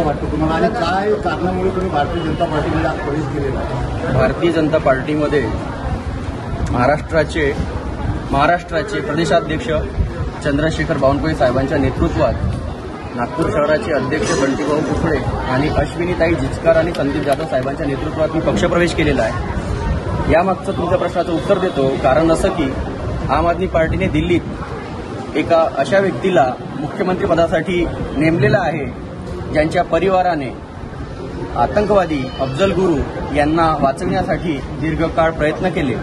वाटतं तुम्हाला आणि काय कारणामुळे तुम्ही भारतीय जनता पार्टीमध्ये आज प्रवेश केलेला आहे? भारतीय जनता पार्टीमध्ये महाराष्ट्राचे प्रदेशाध्यक्ष चंद्रशेखर बावनकुळे साहेबांच्या नेतृत्वात नागपूर शहराचे अध्यक्ष बंटीभाऊ कुकडे आणि अश्विनीताई जिचकार आणि संदीप जाधव साहेबांच्या नेतृत्वात मी पक्षप्रवेश केलेला आहे. यामागचं तुमच्या प्रश्नाचं उत्तर देतो. कारण असं की आम आदमी पार्टीने दिल्लीत एका अशा व्यक्तीला मुख्यमंत्रीपदासाठी नेमलेलं आहे ज्यांच्या परिवाराने आतंकवादी अफजल गुरू यांना वाचविण्यासाठी दीर्घकाळ प्रयत्न केले.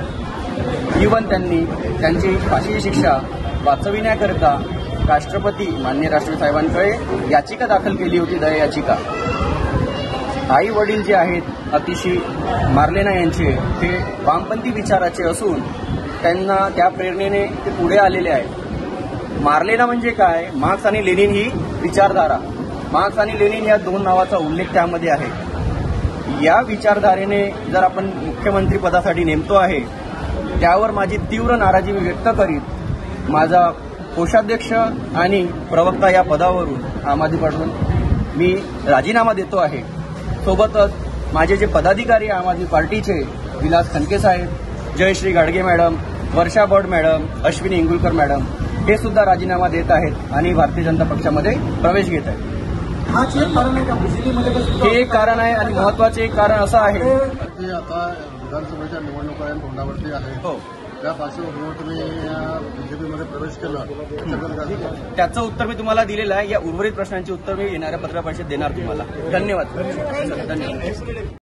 इव्हन त्यांनी त्यांची फाशीची शिक्षा वाचविण्याकरता माननीय राष्ट्रपती साहेबांकडे याचिका दाखल केली होती, दया याचिका. आई वडील जे आहेत अतिशय मार्लेना यांचे ते वामपंथी विचाराचे असून त्यांना त्या प्रेरणेने ते पुढे आलेले आहेत. मार्लेना म्हणजे काय? मार्क्स आणि लेनिन ही विचारधारा. मार्क्स आणि लेनिन या दोन नावाचा उल्लेख त्यामध्ये आहे. या विचारधारेने जर आपण मुख्यमंत्री पदासाठी नेमतो आहे त्यावर माझी तीव्र नाराजी व्यक्त करीत माझा कोषाध्यक्ष आणि प्रवक्ता या पदावरून आम आदमी पार्टीतून मी राजीनामा देतो आहे. सोबतच माझे जे पदाधिकारी आम आदमी पार्टीचे विलास खनके साहेब, जयश्री गाडगे मॅडम, वर्षा बड मॅडम, अश्विनी इंगुलकर मॅडम हे सुद्धा राजीनामा देत आहेत आणि भारतीय जनता पक्षामध्ये प्रवेश घेत आहेत. हे एक कारण आहे आणि महत्वाचे एक कारण असं आहे की आता विधानसभेच्या निवडणुका तोंडावरती आहे. हो, त्या पार्श्वभूमीवर तुम्ही बीजेपीमध्ये प्रवेश केला, त्याचं उत्तर मी तुम्हाला दिलेलं आहे. या उर्वरित प्रश्नांची उत्तर मी येणाऱ्या पत्रपरिषदेत देणार तुम्हाला. धन्यवाद.